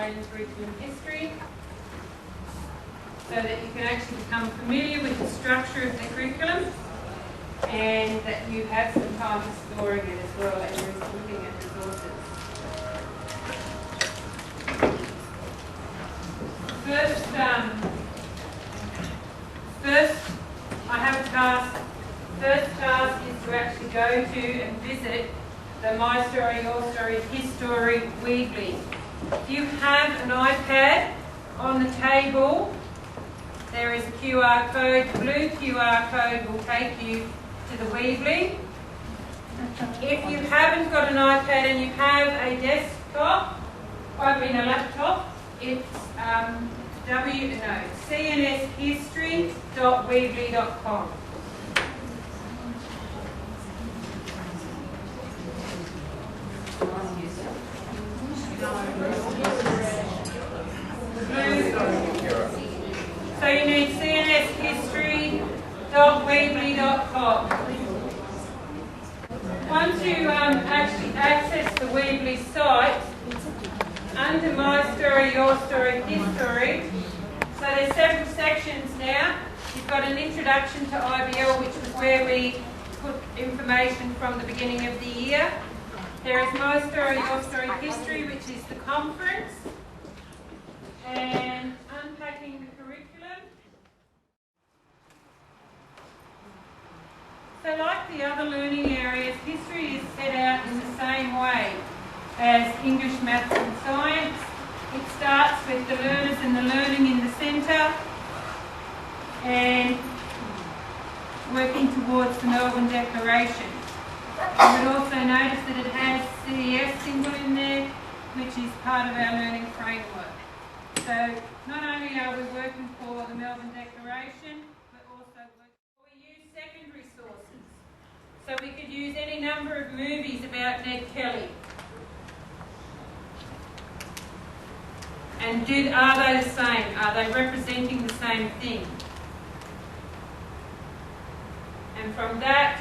Australian curriculum history so that you can actually become familiar with the structure of the curriculum and that you have some time exploring it as well and you're looking at resources. First, I have a task. First task is to actually go to and visit the My Story, Your Story, His Story Weebly. If you have an iPad on the table, there is a QR code. The blue QR code will take you to the Weebly. If you haven't got an iPad and you have a desktop, a laptop, it's cnshistory.weebly.com. So you need cnshistory.weebly.com. Once you actually access the Weebly site, under My Story, Your Story, His Story, so there's several sections now. You've got an introduction to IBL, which was where we put information from the beginning of the year. There is My Story, Your Story, History, which is the conference, and unpacking the curriculum. So like the other learning areas, history is set out in the same way as English, Maths and Science. It starts with the learners and the learning in the centre and working towards the Melbourne Declaration. You would also notice that it has CES symbol in there, which is part of our learning framework. So not only are we working for the Melbourne Declaration, but also we use secondary sources. So we could use any number of movies about Ned Kelly. And are they the same? Are they representing the same thing? And from that,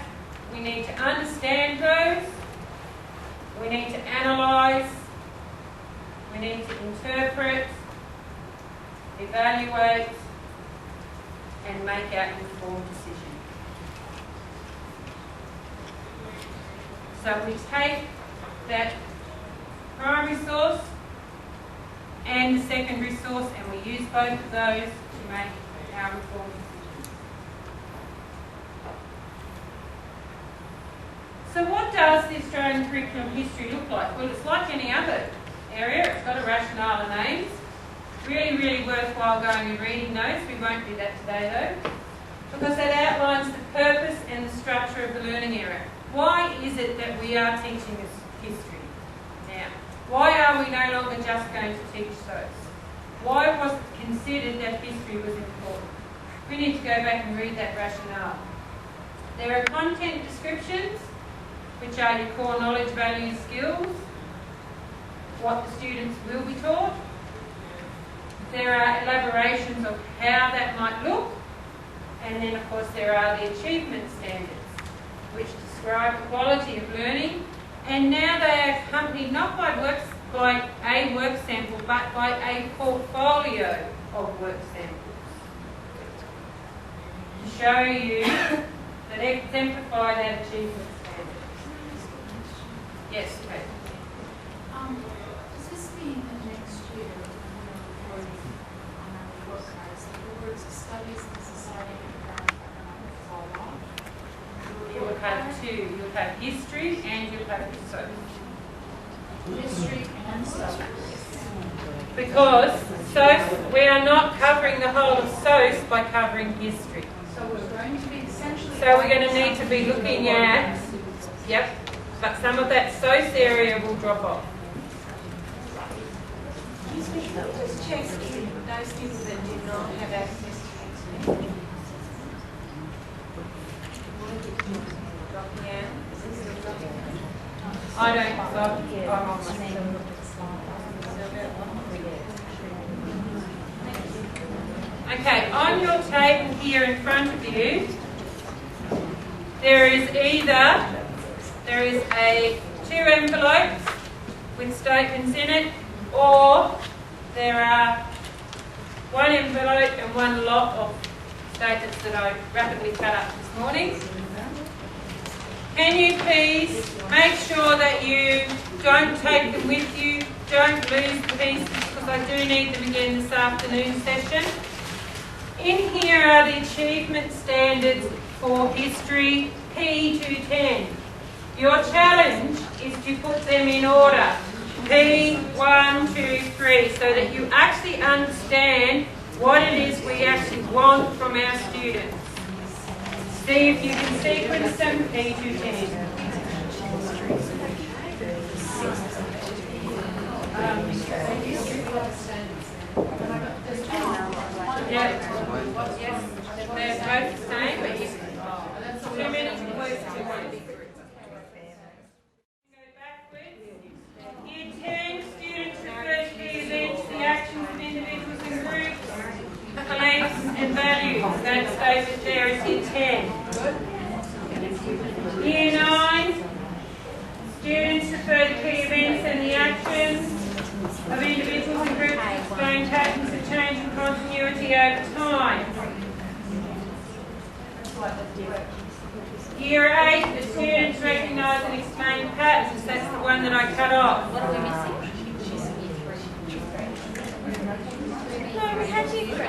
we need to understand those, we need to analyse, we need to interpret, evaluate, and make our informed decision. So we take that primary source and the secondary source and we use both of those to make our informed decisions. So what does the Australian curriculum history look like? Well, it's like any other area. It's got a rationale and aims. Really, really worthwhile going and reading those. We won't do that today though, because that outlines the purpose and the structure of the learning area. Why is it that we are teaching this history now? Why are we no longer just going to teach those? Why was it considered that history was important? We need to go back and read that rationale. There are content descriptions, which are your core knowledge, values, skills, what the students will be taught. There are elaborations of how that might look, and then of course there are the achievement standards, which describe the quality of learning, and now they are accompanied not by a work sample, but by a portfolio of work samples to show you that exemplify that achievement standard. Yes, Kate. Does this mean that next year, when we're reporting on our report cards, that the words studies in society and environment are going to fall off? You will have two. You'll have history and you'll have SOAP. History and SOAP. Because SOAP, we are not covering the whole of SOAP by covering history. So we're going to be essentially... So we're going to need to be looking at, yep, but some of that SOAP area will drop off. Just check those people that do not have access to internet. I don't, I'm on my Okay, on your table here in front of you, there is two envelopes with statements in it, or there are one envelope and one lot of statements that I rapidly cut up this morning. Can you please make sure that you don't take them with you, don't lose the pieces, because I do need them again this afternoon session. In here are the achievement standards for history P210. Your challenge is to put them in order, P1, 2, 3, so that you actually understand what it is we actually want from our students. See if you can sequence them, P210. Yeah. Yes, they're both the same, but you, too many words to one big group. Go backwards. Year 10, students refer to the events, the actions of individuals and groups, beliefs and values. That statement there is Year 10. Year 9, students refer to key events and the actions of individuals and groups, explain patterns of change and continuity over time. Year 8, the students recognise and explain patterns. That's the one that I cut off. What are we missing? No, we had year 3.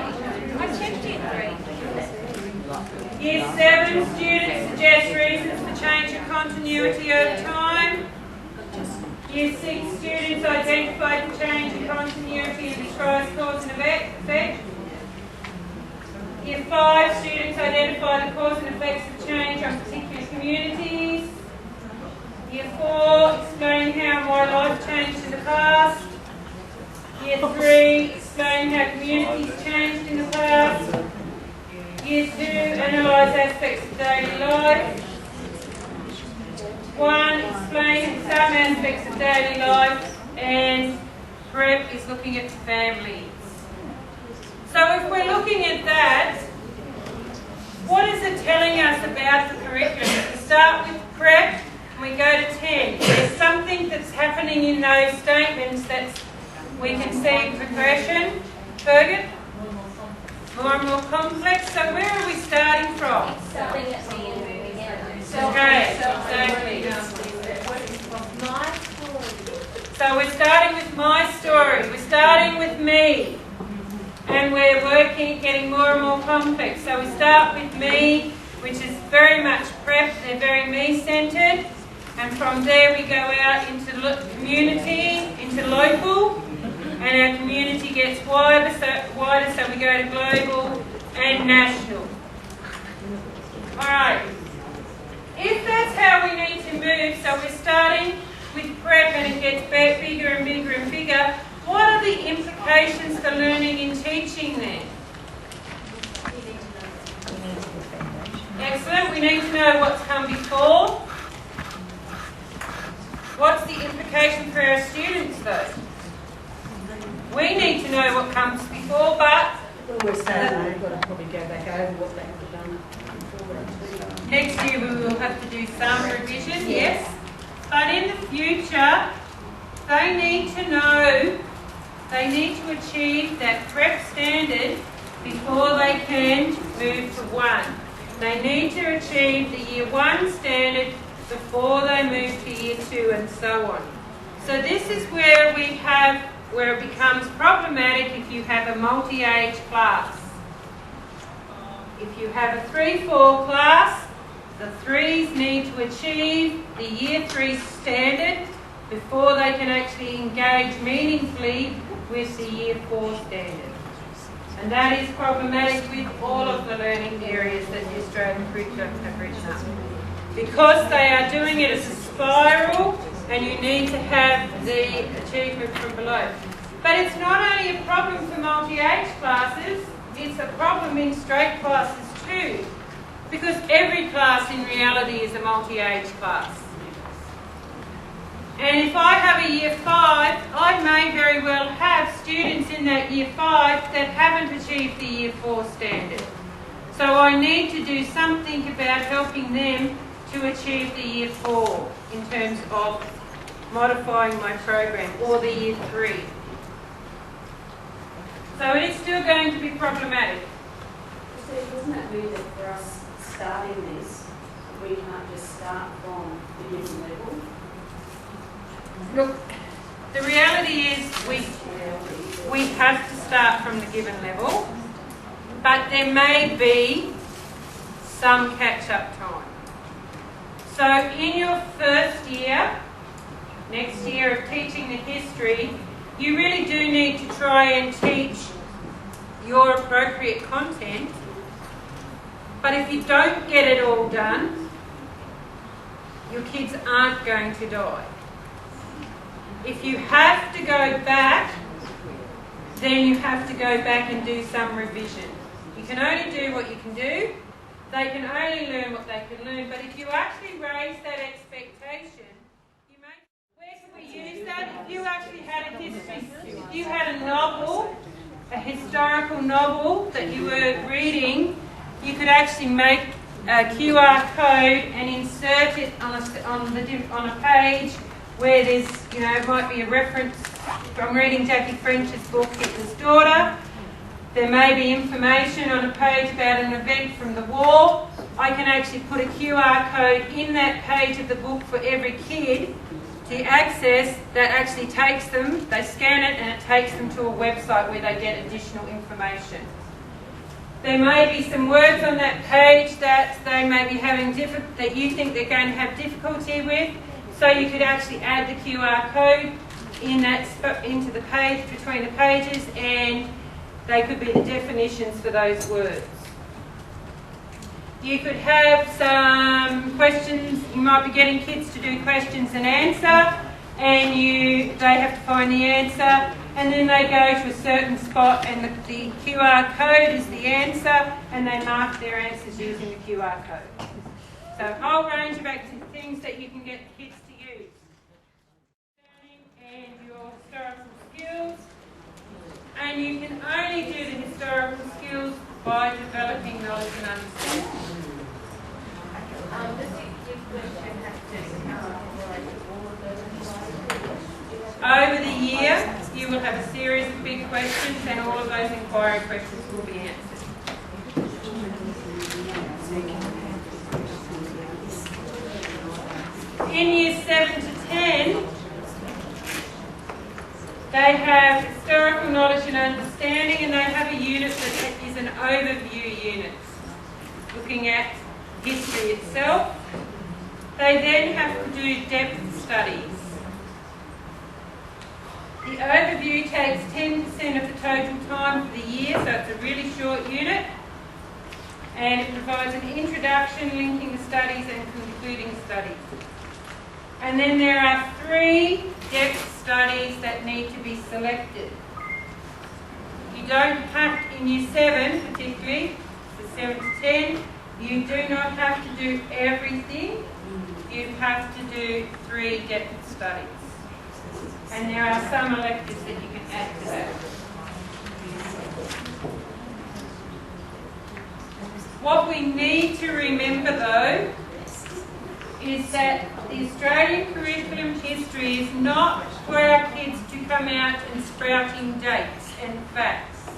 I checked year 3. Year 7, students suggest reasons for change and continuity over time. Year 6, students identify the change and continuity and describe cause and effect. Year 5, students identify the cause and effects of change on particular communities. Year 4, explain how my life changed in the past. Year 3, explain how communities changed in the past. Year 2, analyse aspects of daily life. 1, explain some aspects of daily life, and prep is looking at families. So if we're looking at that, what is it telling us about the curriculum? We start with prep and we go to 10. There's something that's happening in those statements that we can see progression. Fergus? More and more complex. So where are we starting from? Something at the end. Okay, exactly. My story. So we're starting with my story. We're starting with me. And we're getting more and more complex. So we start with me, which is very much prep. They're very me-centred. And from there we go out into community, into local. And our community gets wider, so we go to global and national. Alright. If that's how we need to move, so we're starting with prep and it gets bigger and bigger and bigger, what are the implications for learning and teaching then? Excellent. We need to know what's come before. What's the implication for our students though? We need to know what comes before, but When we're starting, we've got to probably go back over what they have done before. next year we will have to do some revision, yes. But in the future, they need to know, they need to achieve that prep standard before they can move to 1. They need to achieve the year 1 standard before they move to year 2 and so on. So this is where where it becomes problematic if you have a multi-age class. If you have a 3-4 class, the 3s need to achieve the year 3 standard before they can actually engage meaningfully with the year 4 standard. And that is problematic with all of the learning areas that the Australian curriculum have written up. Because they are doing it as a spiral, and you need to have the achievement from below. But it's not only a problem for multi-age classes, it's a problem in straight classes too. Because every class in reality is a multi-age class. And if I have a year 5, I may very well have students in that year 5 that haven't achieved the year 4 standard. So I need to do something about helping them to achieve the year 4 in terms of modifying my program, or the year 3. So it is still going to be problematic. So doesn't that mean that for us starting this, we can't just start from the given level? Look, the reality is we have to start from the given level, but there may be some catch-up time. So in your first year, next year of teaching the history, you really do need to try and teach your appropriate content. But if you don't get it all done, your kids aren't going to die. If you have to go back, then you have to go back and do some revision. You can only do what you can do. They can only learn what they can learn. But if you actually raise that expectation, where can we use that? If you actually had a history, if you had a novel, a historical novel that you were reading, you could actually make a QR code and insert it on a page where there's, it might be a reference. I'm reading Jackie French's book, Hitler's Daughter. There may be information on a page about an event from the war. I can actually put a QR code in that page of the book for every kid to access. That actually takes them, they scan it and it takes them to a website where they get additional information. There may be some words on that page that they may be having that you think they're going to have difficulty with, so you could actually add the QR code in into the page, between the pages, and they could be the definitions for those words. You could have some questions. You might be getting kids to do questions and answer, and they have to find the answer, and then they go to a certain spot and the QR code is the answer, and they mark their answers using the QR code. So a whole range of things that you can get the kids to use. And your historical skills. And you can only do the historical skills by developing knowledge and understanding. Over the year, you will have a series of big questions, and all of those inquiry questions will be answered. In years 7 to 10, they have historical knowledge and understanding, and they have a unit that is an overview unit, looking at history itself. They then have to do depth studies. The overview takes 10% of the total time for the year, so it's a really short unit, and it provides an introduction, linking the studies and concluding studies. And then there are 3 depth studies that need to be selected. You don't have, in year 7 particularly, so 7 to 10, you do not have to do everything. You have to do 3 depth studies. And there are some electives that you can add to that. What we need to remember though is that the Australian curriculum history is not for our kids to come out and sprouting dates and facts.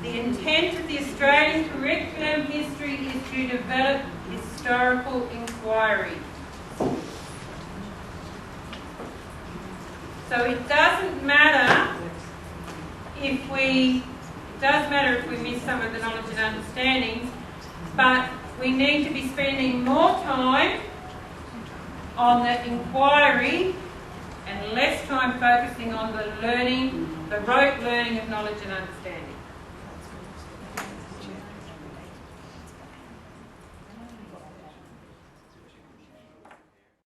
The intent of the Australian curriculum history is to develop historical inquiry. So it doesn't matter if we miss some of the knowledge and understandings, but we need to be spending more time on the inquiry and less time focusing on the learning, the rote learning of knowledge and understanding.